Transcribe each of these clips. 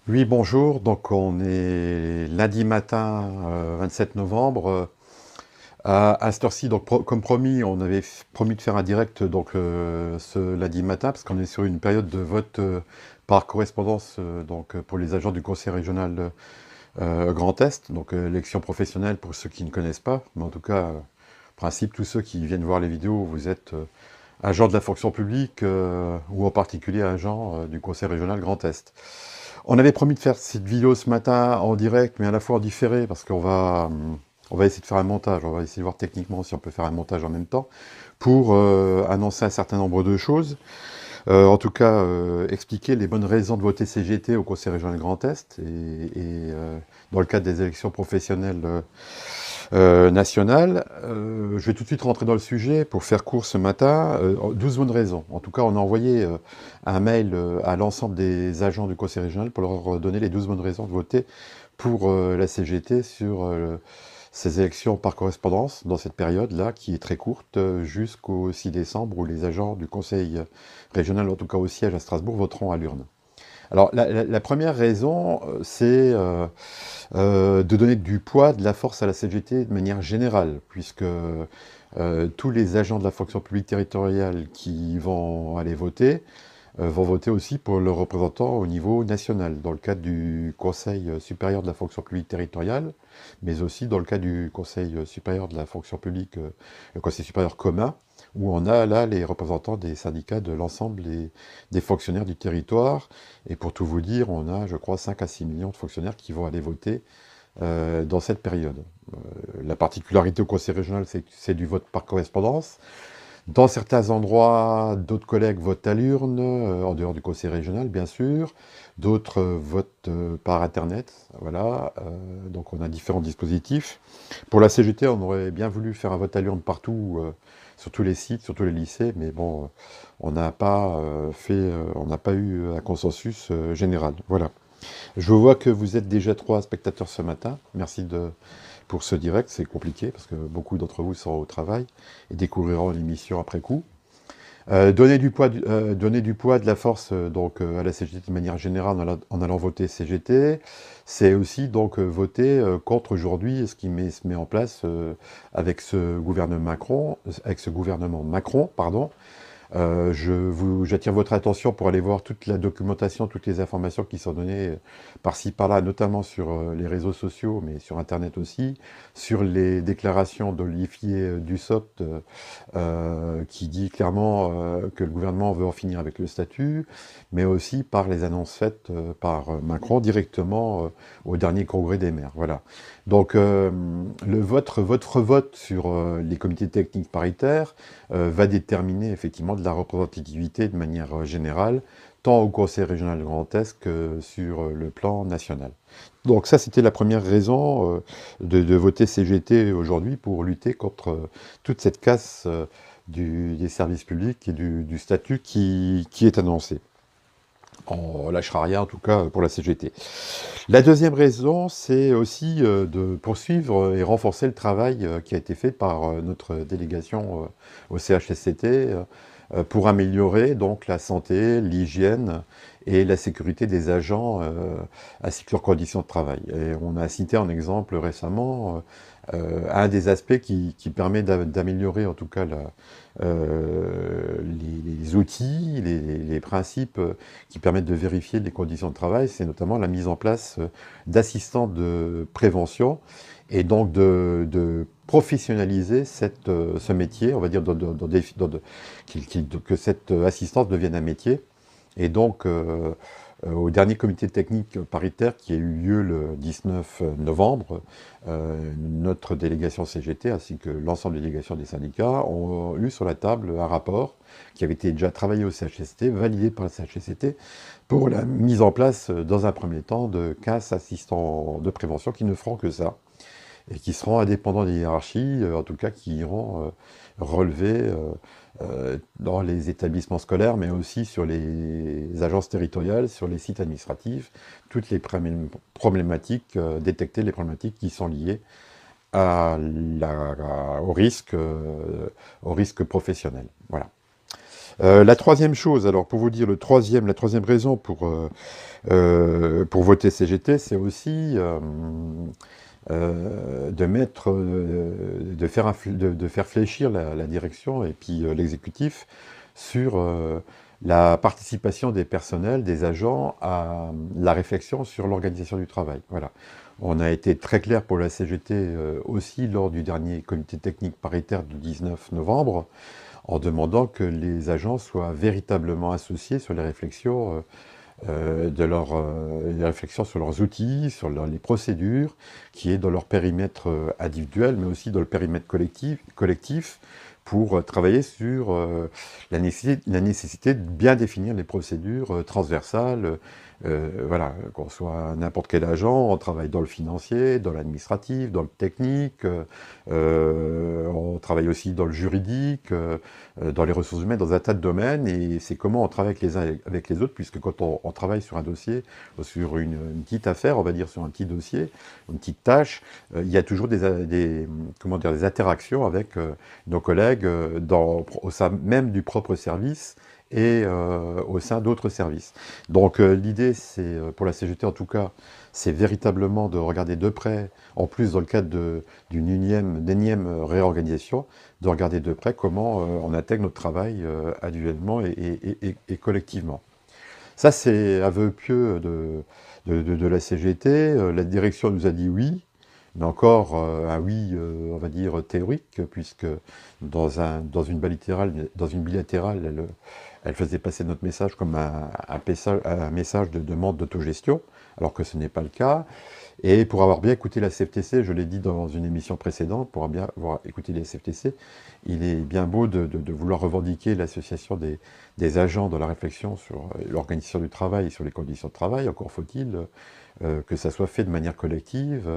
Oui, bonjour. Donc, on est lundi matin, 27 novembre. À cette heure-ci, donc, comme promis, on avait promis de faire un direct donc, ce lundi matin, parce qu'on est sur une période de vote par correspondance pour les agents du Conseil régional Grand Est, donc élection professionnelle pour ceux qui ne connaissent pas. Mais en tout cas, principe, tous ceux qui viennent voir les vidéos, vous êtes agent de la fonction publique ou en particulier agent du Conseil régional Grand Est. On avait promis de faire cette vidéo ce matin en direct, mais à la fois en différé, parce on va essayer de faire un montage. On va essayer de voir techniquement si on peut faire un montage en même temps, pour annoncer un certain nombre de choses. En tout cas, expliquer les bonnes raisons de voter CGT au Conseil régional Grand Est, dans le cadre des élections professionnelles nationales. Je vais tout de suite rentrer dans le sujet pour faire court ce matin. 12 bonnes raisons. En tout cas, on a envoyé un mail à l'ensemble des agents du Conseil régional pour leur donner les 12 bonnes raisons de voter pour la CGT sur ces élections par correspondance dans cette période-là, qui est très courte, jusqu'au 6 décembre, où les agents du Conseil régional, en tout cas au siège à Strasbourg, voteront à l'urne. Alors, la première raison, c'est de donner du poids, de la force à la CGT de manière générale, puisque tous les agents de la fonction publique territoriale qui vont aller voter vont voter aussi pour leurs représentants au niveau national, dans le cadre du Conseil supérieur de la fonction publique territoriale, mais aussi dans le cadre du Conseil supérieur de la fonction publique, le Conseil supérieur commun, où on a là les représentants des syndicats de l'ensemble des fonctionnaires du territoire. Et pour tout vous dire, on a, je crois, 5 à 6 millions de fonctionnaires qui vont aller voter dans cette période. La particularité au Conseil régional, c'est du vote par correspondance. Dans certains endroits, d'autres collègues votent à l'urne, en dehors du conseil régional, bien sûr. D'autres votent par Internet. Voilà. Donc on a différents dispositifs. Pour la CGT, on aurait bien voulu faire un vote à l'urne partout, sur tous les sites, sur tous les lycées, mais bon, on n'a pas on n'a pas eu un consensus général. Voilà. Je vois que vous êtes déjà 3 spectateurs ce matin. Merci pour ce direct. C'est compliqué parce que beaucoup d'entre vous sont au travail et découvriront l'émission après coup. Donner du poids, de la force à la CGT de manière générale en allant voter CGT, c'est aussi donc voter contre aujourd'hui ce se met en place avec ce gouvernement Macron, pardon, j'attire votre attention pour aller voir toute la documentation, toutes les informations qui sont données par-ci, par-là, notamment sur les réseaux sociaux, mais sur Internet aussi, sur les déclarations d'Olivier Dussopt, qui dit clairement que le gouvernement veut en finir avec le statut, mais aussi par les annonces faites par Macron directement au dernier congrès des maires. Voilà. Donc, votre vote sur les comités techniques paritaires va déterminer effectivement de la représentativité de manière générale, tant au Conseil régional Grand Est que sur le plan national. Donc ça, c'était la première raison de voter CGT aujourd'hui pour lutter contre toute cette casse des services publics et du statut qui est annoncé. On lâchera rien, en tout cas, pour la CGT. La deuxième raison, c'est aussi de poursuivre et renforcer le travail qui a été fait par notre délégation au CHSCT pour améliorer donc la santé, l'hygiène et la sécurité des agents ainsi que leurs conditions de travail. Et on a cité en exemple récemment un des aspects qui permet d'améliorer en tout cas les outils, les principes qui permettent de vérifier les conditions de travail, c'est notamment la mise en place d'assistants de prévention et donc de professionnaliser ce métier, on va dire que cette assistance devienne un métier. Et donc, au dernier comité technique paritaire qui a eu lieu le 19 novembre, notre délégation CGT ainsi que l'ensemble des délégations des syndicats ont eu sur la table un rapport qui avait été déjà travaillé au CHSCT, validé par le CHSCT, pour la mise en place, dans un premier temps, de 15 assistants de prévention qui ne feront que ça, et qui seront indépendants des hiérarchies, en tout cas qui iront relever dans les établissements scolaires, mais aussi sur les agences territoriales, sur les sites administratifs, toutes les problématiques, détecter les problématiques qui sont liées au risque professionnel. Voilà. La troisième chose, alors pour vous dire la troisième raison pour voter CGT, c'est aussi de faire fléchir la direction et puis l'exécutif sur la participation des personnels, des agents à la réflexion sur l'organisation du travail. Voilà. On a été très clair pour la CGT aussi lors du dernier comité technique paritaire du 19 novembre, en demandant que les agents soient véritablement associés sur les réflexions les réflexions sur leurs outils, sur les procédures, qui est dans leur périmètre individuel, mais aussi dans le périmètre collectif pour travailler sur la nécessité de bien définir les procédures transversales. Voilà, qu'on soit n'importe quel agent, on travaille dans le financier, dans l'administratif, dans le technique, on travaille aussi dans le juridique, dans les ressources humaines, dans un tas de domaines, et c'est comment on travaille avec les uns avec les autres, puisque quand on travaille sur un dossier, sur une petite affaire, on va dire sur un petit dossier, une petite tâche, il y a toujours comment dire, des interactions avec nos collègues au sein même du propre service et au sein d'autres services. Donc l'idée, c'est, pour la CGT en tout cas, c'est véritablement de regarder de près, en plus dans le cadre d'une énième réorganisation, de regarder de près comment on intègre notre travail individuellement et collectivement. Ça, c'est un vœu pieux de la CGT. La direction nous a dit oui, mais encore un oui, on va dire, théorique, puisque dans une bilatérale, elle faisait passer notre message comme un message de demande d'autogestion, alors que ce n'est pas le cas. Et pour avoir bien écouté la CFTC, je l'ai dit dans une émission précédente, pour bien avoir écouté les CFTC, il est bien beau de vouloir revendiquer l'association des agents dans la réflexion sur l'organisation du travail et sur les conditions de travail. Encore faut-il que ça soit fait de manière collective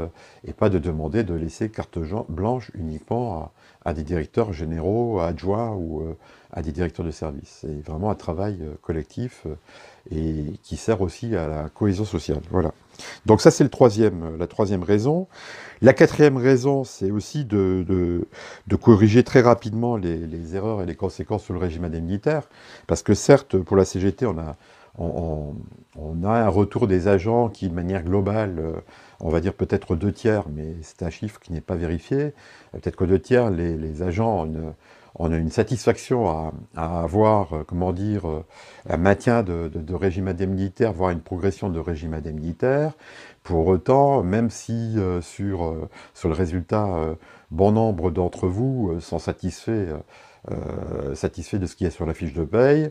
et pas de demander de laisser carte blanche uniquement à des directeurs généraux, à adjoints ou à des directeurs de service. C'est vraiment un travail collectif et qui sert aussi à la cohésion sociale. Voilà. Donc ça, c'est la troisième raison. La quatrième raison, c'est aussi de corriger très rapidement les erreurs et les conséquences sur le régime indemnitaire. Parce que certes, pour la CGT, on a un retour des agents qui, de manière globale, on va dire peut-être 2/3, mais c'est un chiffre qui n'est pas vérifié. Peut-être que 2/3, les agents on a une satisfaction à avoir, comment dire, un maintien de régime indemnitaire, voire une progression de régime indemnitaire. Pour autant, même si sur le résultat, bon nombre d'entre vous sont satisfaits de ce qu'il y a sur la fiche de paye,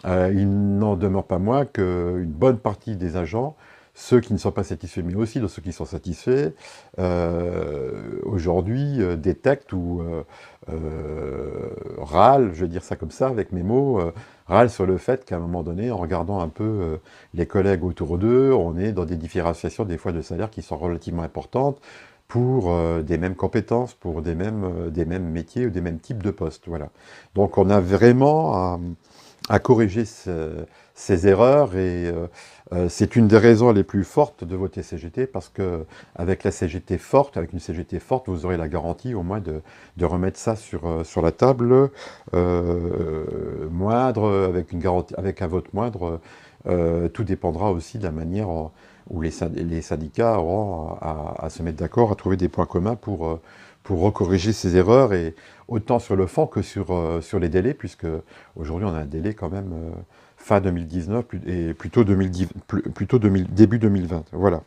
il n'en demeure pas moins qu'une bonne partie des agents, ceux qui ne sont pas satisfaits, mais aussi de ceux qui sont satisfaits, aujourd'hui détectent ou râlent, je vais dire ça comme ça avec mes mots, râlent sur le fait qu'à un moment donné, en regardant un peu les collègues autour d'eux, on est dans des différenciations des fois de salaires qui sont relativement importantes pour des mêmes compétences, pour des mêmes métiers ou des mêmes types de postes. Voilà. Donc on a vraiment à corriger ces erreurs et c'est une des raisons les plus fortes de voter CGT parce que avec une CGT forte, vous aurez la garantie au moins de remettre ça sur la table moindre, avec une garantie, avec un vote moindre. Tout dépendra aussi de la manière où les syndicats auront à se mettre d'accord, à trouver des points communs pour recorriger ces erreurs, et autant sur le fond que sur les délais, puisque aujourd'hui on a un délai quand même fin 2019 et plutôt début 2020. Voilà.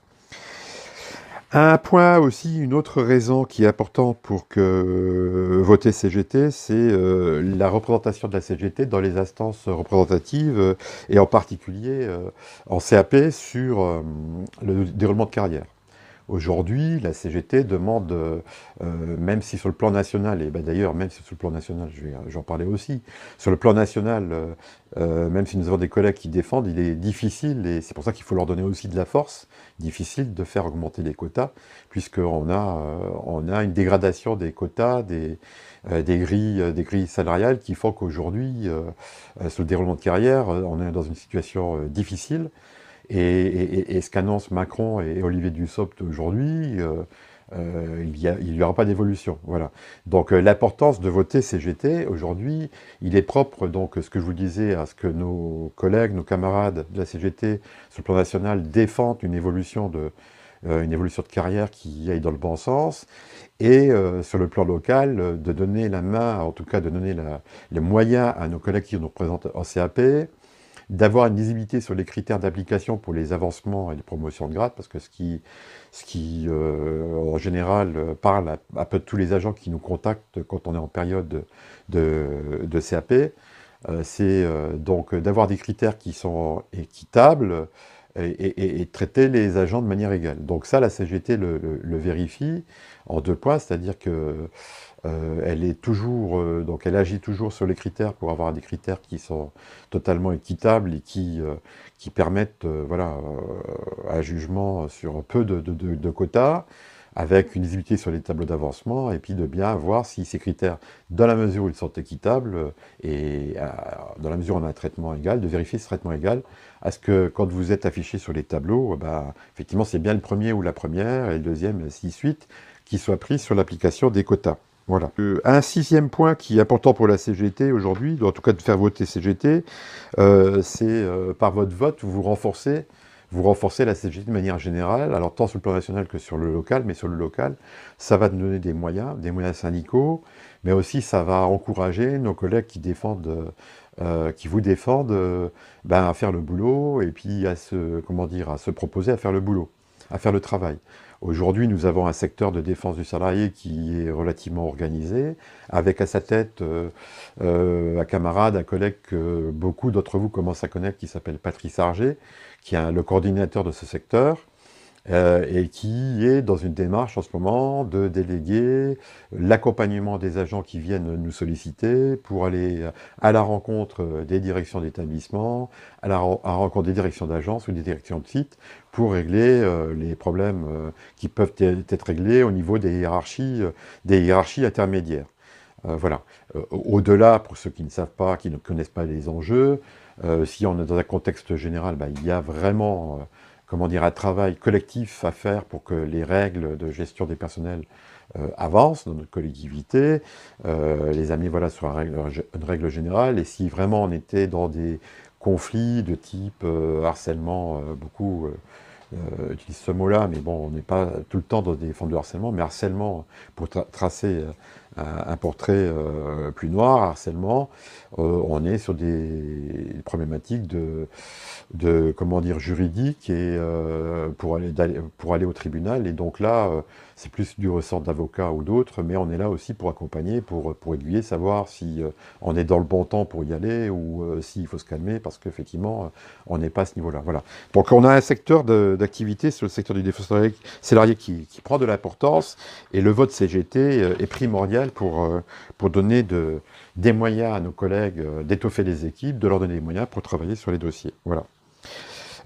Un point aussi, une autre raison qui est importante pour voter CGT, c'est la représentation de la CGT dans les instances représentatives et en particulier en CAP sur le déroulement de carrière. Aujourd'hui, la CGT demande, même si sur le plan national, et ben d'ailleurs, même si sur le plan national, j'en parlais aussi, sur le plan national, même si nous avons des collègues qui défendent, il est difficile, et c'est pour ça qu'il faut leur donner aussi de la force, difficile de faire augmenter les quotas, puisqu'on a une dégradation des quotas, des grilles salariales qui font qu'aujourd'hui, sur le déroulement de carrière, on est dans une situation difficile. Et ce qu'annoncent Macron et Olivier Dussopt aujourd'hui, il y aura pas d'évolution. Voilà. Donc l'importance de voter CGT, aujourd'hui, il est propre, donc ce que je vous disais, à ce que nos collègues, nos camarades de la CGT, sur le plan national, défendent une évolution de carrière qui aille dans le bon sens, et sur le plan local, de donner la main, en tout cas de donner les moyens à nos collègues qui nous représentent en CAP, d'avoir une lisibilité sur les critères d'application pour les avancements et les promotions de grade, parce que en général, parle à peu de tous les agents qui nous contactent quand on est en période de CAP, c'est donc d'avoir des critères qui sont équitables et traiter les agents de manière égale. Donc ça, la CGT le vérifie en 2 points, c'est-à-dire que elle est toujours, donc elle agit toujours sur les critères pour avoir des critères qui sont totalement équitables et qui permettent, voilà, un jugement sur peu de quotas, avec une lisibilité sur les tableaux d'avancement, et puis de bien voir si ces critères, dans la mesure où ils sont équitables, et dans la mesure où on a un traitement égal, de vérifier ce traitement égal, à ce que quand vous êtes affiché sur les tableaux, bah, effectivement c'est bien le premier ou la première, et le deuxième, et ainsi de suite, qui soit pris sur l'application des quotas. Voilà. Un 6e point qui est important pour la CGT aujourd'hui, en tout cas de faire voter CGT, c'est par votre vote, vous renforcez la CGT de manière générale, alors tant sur le plan national que sur le local, mais sur le local, ça va nous donner des moyens syndicaux, mais aussi ça va encourager nos collègues qui vous défendent, ben, à faire le boulot, et puis à se proposer à faire le boulot, à faire le travail. Aujourd'hui, nous avons un secteur de défense du salarié qui est relativement organisé, avec à sa tête un camarade, un collègue que beaucoup d'entre vous commencent à connaître, qui s'appelle Patrice Arger, qui est le coordinateur de ce secteur, et qui est dans une démarche en ce moment de déléguer l'accompagnement des agents qui viennent nous solliciter pour aller à la rencontre des directions d'établissement, à la rencontre des directions d'agence ou des directions de site, pour régler les problèmes qui peuvent être réglés au niveau des hiérarchies intermédiaires. Voilà. Au-delà, pour ceux qui ne savent pas, qui ne connaissent pas les enjeux, si on est dans un contexte général, bah, il y a vraiment comment dire, un travail collectif à faire pour que les règles de gestion des personnels avancent dans notre collectivité, les amener voilà, sur une règle générale, et si vraiment on était dans des conflits de type harcèlement, beaucoup utilisent ce mot-là, mais bon, on n'est pas tout le temps dans des formes de harcèlement, mais harcèlement, pour tracer un portrait plus noir, harcèlement, on est sur des problématiques comment dire, juridiques, et pour aller au tribunal, et donc là, c'est plus du ressort d'avocats ou d'autres, mais on est là aussi pour accompagner, pour aiguiller, savoir si on est dans le bon temps pour y aller, ou s'il faut se calmer, parce qu'effectivement, on n'est pas à ce niveau-là. Voilà. Donc on a un secteur d'activité sur le secteur du défense salarié qui prend de l'importance, et le vote CGT est primordial pour donner des moyens à nos collègues d'étoffer les équipes, de leur donner des moyens pour travailler sur les dossiers. Voilà.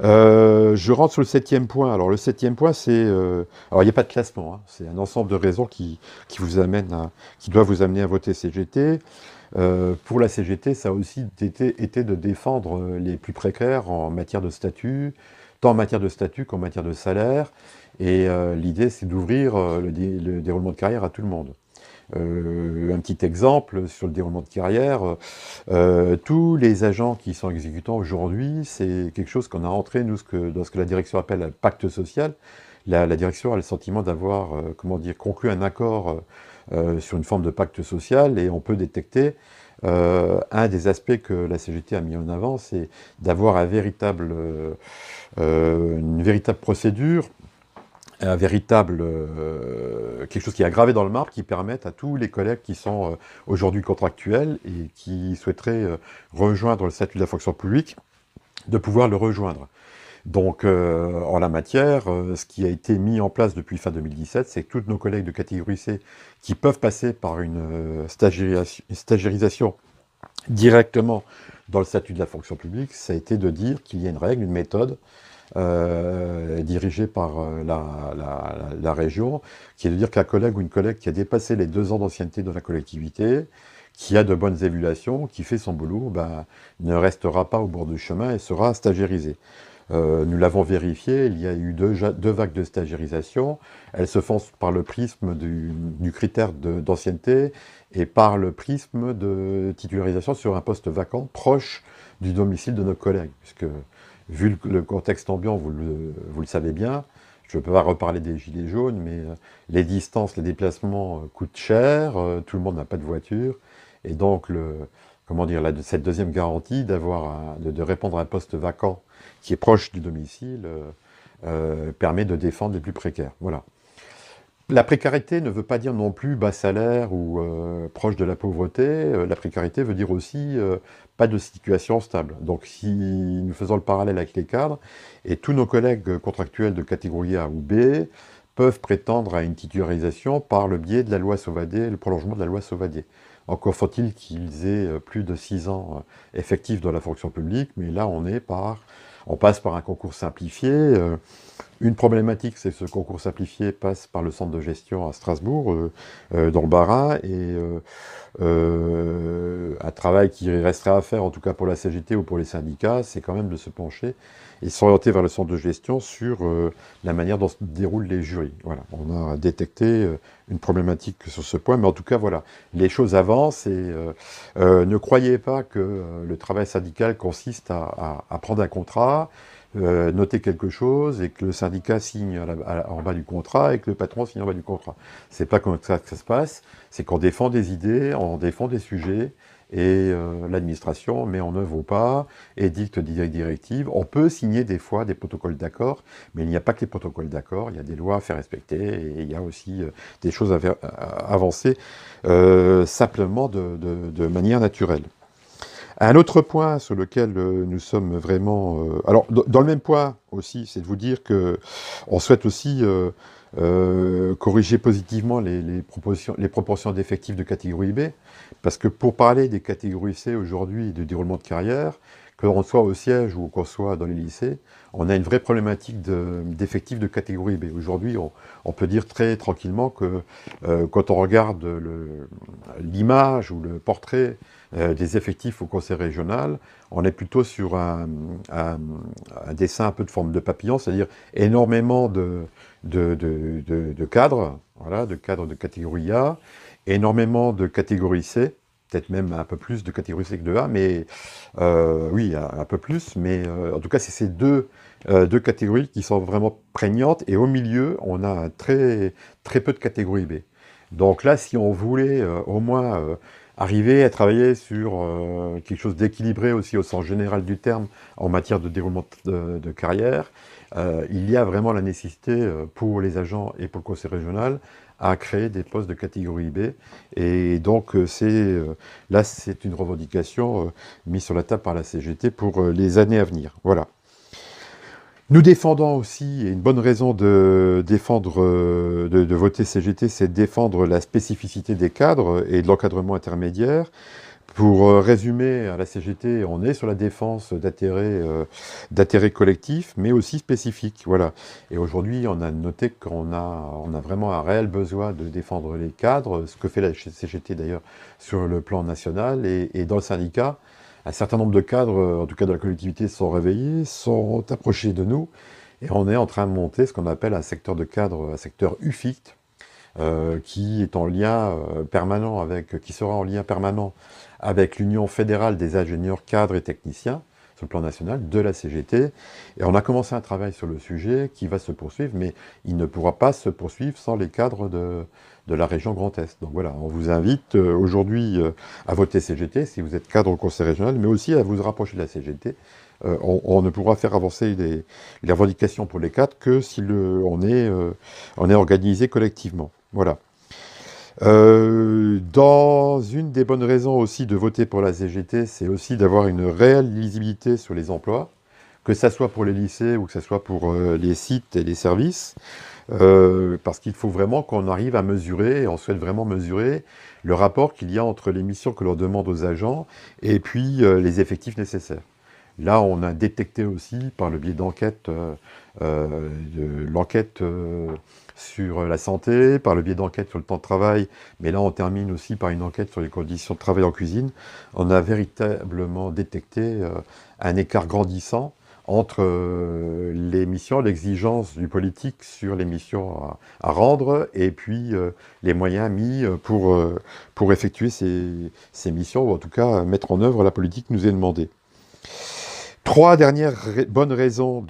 Je rentre sur le 7e point. Alors le 7e point, c'est... alors il n'y a pas de classement, hein. C'est un ensemble de raisons qui doivent vous amener à voter CGT. Pour la CGT, ça a aussi été de défendre les plus précaires en matière de statut, tant en matière de statut qu'en matière de salaire. Et l'idée, c'est d'ouvrir le déroulement de carrière à tout le monde. Un petit exemple sur le déroulement de carrière, tous les agents qui sont exécutants aujourd'hui, c'est quelque chose qu'on a entré, nous, dans ce que la direction appelle un pacte social. La direction a le sentiment d'avoir, comment dire, conclu un accord sur une forme de pacte social, et on peut détecter un des aspects que la CGT a mis en avant, c'est d'avoir une véritable procédure, quelque chose qui est gravé dans le marbre, qui permette à tous les collègues qui sont aujourd'hui contractuels et qui souhaiteraient rejoindre le statut de la fonction publique, de pouvoir le rejoindre. Donc, en la matière, ce qui a été mis en place depuis fin 2017, c'est que tous nos collègues de catégorie C qui peuvent passer par une stagiarisation directement dans le statut de la fonction publique, ça a été de dire qu'il y a une règle, une méthode, dirigée par la région, qui est de dire qu'un collègue ou une collègue qui a dépassé les 2 ans d'ancienneté dans la collectivité, qui a de bonnes évaluations, qui fait son boulot, ben, ne restera pas au bord du chemin et sera stagiairisé. Nous l'avons vérifié, il y a eu deux vagues de stagiarisation. Elles se font par le prisme du critère d'ancienneté et par le prisme de titularisation sur un poste vacant proche du domicile de nos collègues. Puisque, vu le contexte ambiant, vous le savez bien, je ne peux pas reparler des gilets jaunes, mais les distances, les déplacements coûtent cher, tout le monde n'a pas de voiture, et donc comment dire, cette deuxième garantie de répondre à un poste vacant qui est proche du domicile permet de défendre les plus précaires. Voilà. La précarité ne veut pas dire non plus bas salaire ou proche de la pauvreté. La précarité veut dire aussi pas de situation stable. Donc si nous faisons le parallèle avec les cadres, et tous nos collègues contractuels de catégorie A ou B peuvent prétendre à une titularisation par le biais de la loi Sauvadet, le prolongement de la loi Sauvadet. Encore faut-il qu'ils aient plus de 6 ans effectifs dans la fonction publique, mais là on passe par un concours simplifié. Une problématique, c'est que ce concours simplifié passe par le centre de gestion à Strasbourg, dans le Bas-Rhin, et un travail qui restera à faire, en tout cas pour la CGT ou pour les syndicats, c'est quand même de se pencher et s'orienter vers le centre de gestion sur la manière dont se déroulent les jurys. Voilà, on a détecté une problématique sur ce point, mais en tout cas, voilà, les choses avancent et ne croyez pas que le travail syndical consiste à prendre un contrat, noter quelque chose et que le syndicat signe en bas du contrat et que le patron signe en bas du contrat. C'est pas comme ça que ça se passe, c'est qu'on défend des idées, on défend des sujets et l'administration met en œuvre ou pas, édicte des directives. On peut signer des fois des protocoles d'accord, mais il n'y a pas que les protocoles d'accord, il y a des lois à faire respecter et il y a aussi des choses à faire avancer simplement de manière naturelle. Un autre point sur lequel nous sommes vraiment... alors, dans le même point aussi, c'est de vous dire que on souhaite aussi corriger positivement les proportions d'effectifs de catégorie B, parce que pour parler des catégories C aujourd'hui, de déroulement de carrière, que l'on soit au siège ou qu'on soit dans les lycées, on a une vraie problématique d'effectifs de catégorie B. Aujourd'hui, on peut dire très tranquillement que quand on regarde l'image ou le portrait des effectifs au conseil régional, on est plutôt sur un dessin un peu de forme de papillon, c'est-à-dire énormément de cadres, voilà, de cadres de catégorie A, énormément de catégorie C, peut-être même un peu plus de catégorie C que de A, mais oui, un peu plus, mais en tout cas, c'est ces deux catégories qui sont vraiment prégnantes, et au milieu, on a très peu de catégorie B. Donc là, si on voulait au moins arriver à travailler sur quelque chose d'équilibré aussi au sens général du terme en matière de déroulement de carrière, il y a vraiment la nécessité pour les agents et pour le conseil régional à créer des postes de catégorie B. Et donc là, c'est une revendication mise sur la table par la CGT pour les années à venir. Voilà. Nous défendons aussi, et une bonne raison de défendre, de voter CGT, c'est de défendre la spécificité des cadres et de l'encadrement intermédiaire. Pour résumer, à la CGT, on est sur la défense d'intérêts collectifs, mais aussi spécifiques. Voilà. Et aujourd'hui, on a noté qu'on a vraiment un réel besoin de défendre les cadres, ce que fait la CGT d'ailleurs sur le plan national, et dans le syndicat. Un certain nombre de cadres, en tout cas de la collectivité, sont réveillés, sont approchés de nous, et on est en train de monter ce qu'on appelle un secteur de cadre, un secteur UFICT, qui est en lien permanent qui sera en lien permanent avec l'Union fédérale des ingénieurs, cadres et techniciens, sur le plan national, de la CGT. Et on a commencé un travail sur le sujet qui va se poursuivre, mais il ne pourra pas se poursuivre sans les cadres de la région Grand Est. Donc voilà, on vous invite aujourd'hui à voter CGT si vous êtes cadre au conseil régional, mais aussi à vous rapprocher de la CGT. On ne pourra faire avancer les revendications pour les cadres que si on est organisé collectivement. Voilà. Dans une des bonnes raisons aussi de voter pour la CGT, c'est aussi d'avoir une réelle lisibilité sur les emplois, que ça soit pour les lycées ou que ça soit pour les sites et les services, parce qu'il faut vraiment qu'on arrive à mesurer, et on souhaite vraiment mesurer, le rapport qu'il y a entre les missions que l'on demande aux agents et puis les effectifs nécessaires. Là, on a détecté aussi, par le biais d'enquêtes, de l'enquête sur la santé, par le biais d'enquêtes sur le temps de travail, mais là, on termine aussi par une enquête sur les conditions de travail en cuisine. On a véritablement détecté un écart grandissant entre les missions, l'exigence du politique sur les missions à rendre, et puis les moyens mis pour effectuer ces missions, ou en tout cas mettre en œuvre la politique qui nous est demandée. Trois dernières bonnes raisons,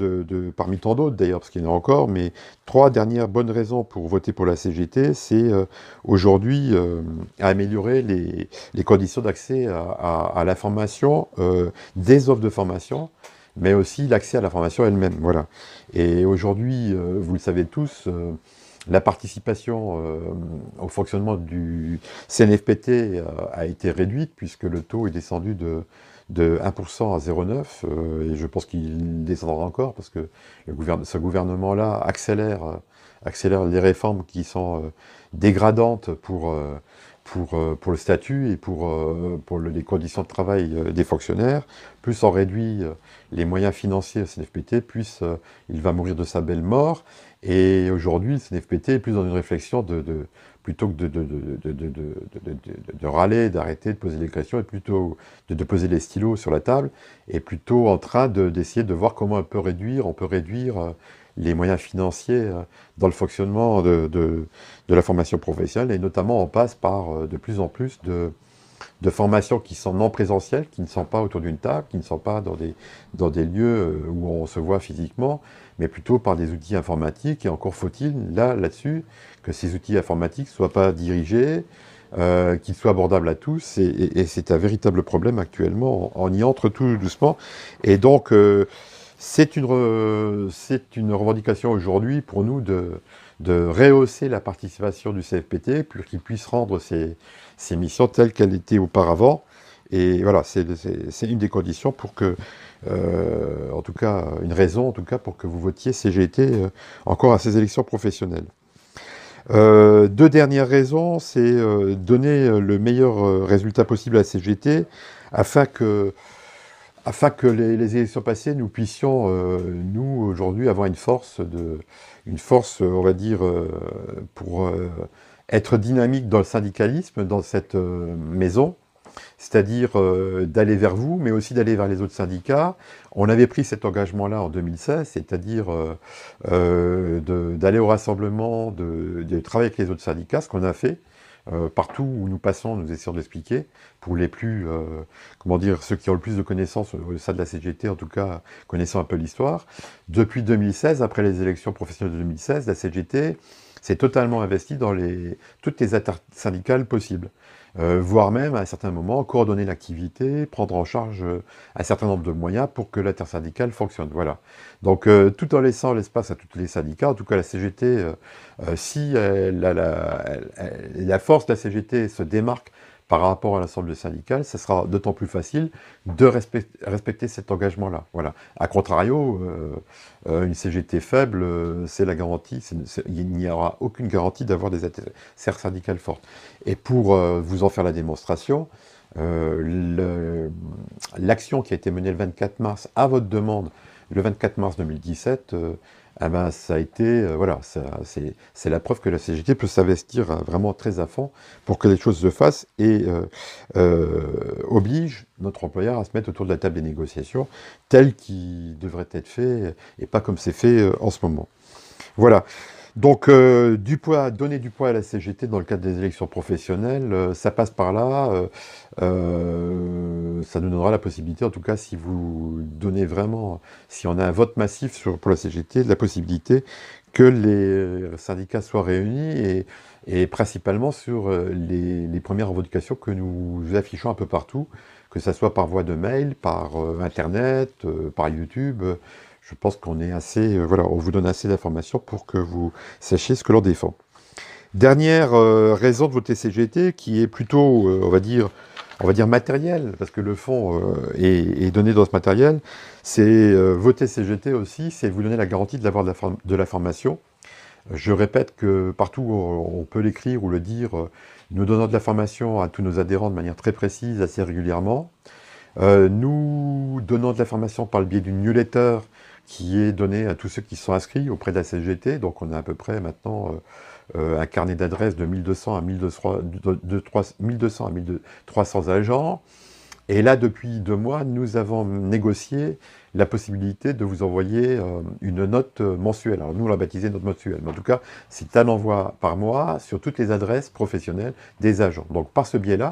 parmi tant d'autres d'ailleurs, parce qu'il y en a encore, mais trois dernières bonnes raisons pour voter pour la CGT, c'est aujourd'hui améliorer les conditions d'accès à la formation, des offres de formation, mais aussi l'accès à la formation elle-même. Voilà. Et aujourd'hui, vous le savez tous, la participation au fonctionnement du CNFPT a été réduite, puisque le taux est descendu de 1% à 0,9, et je pense qu'il descendra encore, parce que ce gouvernement-là accélère les réformes qui sont dégradantes pour le statut et pour les conditions de travail des fonctionnaires. Plus on réduit les moyens financiers au CNFPT, plus il va mourir de sa belle mort. Et aujourd'hui, le CNFPT est plus dans une réflexion plutôt que de râler, d'arrêter de poser des questions, et plutôt de poser les stylos sur la table, et plutôt en train d'essayer de voir comment on peut réduire les moyens financiers dans le fonctionnement de la formation professionnelle, et notamment on passe par de plus en plus de formations qui sont non présentielles, qui ne sont pas autour d'une table, qui ne sont pas dans des lieux où on se voit physiquement, mais plutôt par des outils informatiques. Et encore faut-il, là-dessus, que ces outils informatiques ne soient pas dirigés, qu'ils soient abordables à tous, et c'est un véritable problème actuellement. On y entre tout doucement, et donc c'est une revendication aujourd'hui pour nous de rehausser la participation du CFPT pour qu'il puisse rendre ses missions telles qu'elles étaient auparavant. Et voilà, c'est une des conditions pour que, en tout cas, une raison en tout cas pour que vous votiez CGT encore à ces élections professionnelles. Deux dernières raisons, c'est donner le meilleur résultat possible à la CGT afin que les élections passées, nous puissions, nous, aujourd'hui, avoir une force, on va dire, pour être dynamique dans le syndicalisme, dans cette maison, c'est-à-dire d'aller vers vous, mais aussi d'aller vers les autres syndicats. On avait pris cet engagement-là en 2016, c'est-à-dire d'aller au rassemblement, de travailler avec les autres syndicats, ce qu'on a fait. Partout où nous passons, nous essayons d'expliquer, pour les plus, comment dire, ceux qui ont le plus de connaissances au sein de la CGT, en tout cas, connaissant un peu l'histoire. Depuis 2016, après les élections professionnelles de 2016, la CGT s'est totalement investie dans toutes les intersyndicales possibles. Voire même, à un certain moment, coordonner l'activité, prendre en charge un certain nombre de moyens pour que l'intersyndicale fonctionne. Voilà. Donc, tout en laissant l'espace à tous les syndicats, en tout cas la CGT, si la force de la CGT se démarque par rapport à l'ensemble des syndicats, ça sera d'autant plus facile de respecter cet engagement-là. Voilà. A contrario, une CGT faible, c'est la garantie, il n'y aura aucune garantie d'avoir des serres syndicales fortes. Et pour vous en faire la démonstration, l'action qui a été menée le 24 mars à votre demande, le 24 mars 2017, ah ben, ça a été, voilà, c'est la preuve que la CGT peut s'investir vraiment très à fond pour que les choses se fassent, et oblige notre employeur à se mettre autour de la table des négociations tel qu'il devrait être fait, et pas comme c'est fait en ce moment. Voilà. Donc, donner du poids à la CGT dans le cadre des élections professionnelles, ça passe par là. Ça nous donnera la possibilité, en tout cas, si vous donnez vraiment, si on a un vote massif pour la CGT, la possibilité que les syndicats soient réunis, et principalement sur les premières revendications que nous affichons un peu partout, que ce soit par voie de mail, par Internet, par YouTube. Je pense qu'on est assez, voilà, on vous donne assez d'informations pour que vous sachiez ce que l'on défend. Dernière raison de voter CGT, qui est plutôt, on va dire matériel, parce que le fond est donné dans ce matériel, c'est voter CGT aussi, c'est vous donner la garantie d'avoir de la formation. Je répète que partout où on peut l'écrire ou le dire, nous donnons de la formation à tous nos adhérents de manière très précise, assez régulièrement. Nous donnons de la formation par le biais d'une newsletter qui est donnée à tous ceux qui sont inscrits auprès de la CGT. Donc on a à peu près maintenant un carnet d'adresses de 1200 à 1300 agents. Et là, depuis 2 mois, nous avons négocié la possibilité de vous envoyer une note mensuelle. Alors nous, on l'a baptisé note mensuelle, mais en tout cas, c'est un envoi par mois sur toutes les adresses professionnelles des agents. Donc par ce biais-là,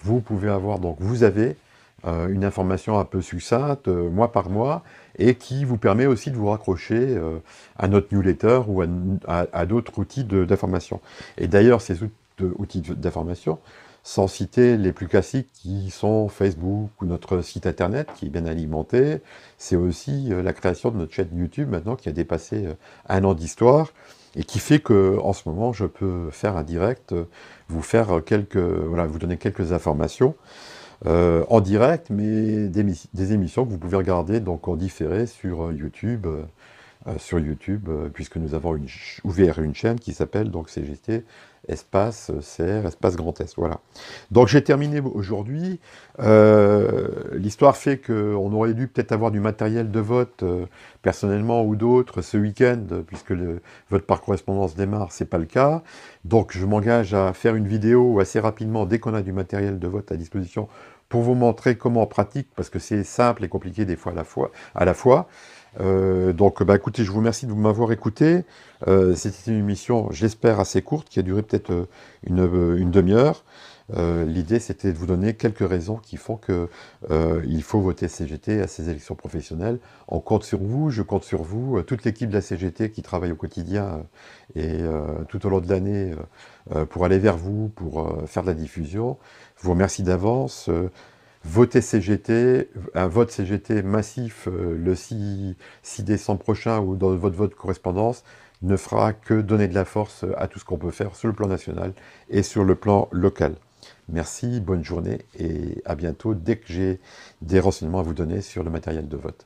vous pouvez avoir, donc vous avez une information un peu succincte, mois par mois, et qui vous permet aussi de vous raccrocher à notre newsletter ou à d'autres outils d'information. Et d'ailleurs, ces outils d'information, sans citer les plus classiques qui sont Facebook ou notre site internet qui est bien alimenté, c'est aussi la création de notre chaîne YouTube maintenant qui a dépassé 1 an d'histoire et qui fait que en ce moment je peux faire un direct, vous faire voilà, vous donner quelques informations en direct, mais des émissions que vous pouvez regarder donc en différé sur YouTube. Puisque nous avons ouvert une chaîne qui s'appelle donc CGT espace CR espace Grand Est. Voilà. Donc j'ai terminé aujourd'hui. L'histoire fait qu'on aurait dû peut-être avoir du matériel de vote personnellement ou d'autres ce week-end, puisque le vote par correspondance démarre, c'est pas le cas. Donc je m'engage à faire une vidéo assez rapidement dès qu'on a du matériel de vote à disposition pour vous montrer comment en pratique, parce que c'est simple et compliqué des fois à la fois. Donc, bah, écoutez, je vous remercie de m'avoir écouté. C'était une émission, j'espère, assez courte, qui a duré peut-être une demi-heure. L'idée, c'était de vous donner quelques raisons qui font que il faut voter CGT à ces élections professionnelles. On compte sur vous, je compte sur vous, toute l'équipe de la CGT qui travaille au quotidien et tout au long de l'année pour aller vers vous, pour faire de la diffusion. Je vous remercie d'avance. Votez CGT, un vote CGT massif le 6 décembre prochain ou dans votre vote correspondance ne fera que donner de la force à tout ce qu'on peut faire sur le plan national et sur le plan local. Merci, bonne journée et à bientôt dès que j'ai des renseignements à vous donner sur le matériel de vote.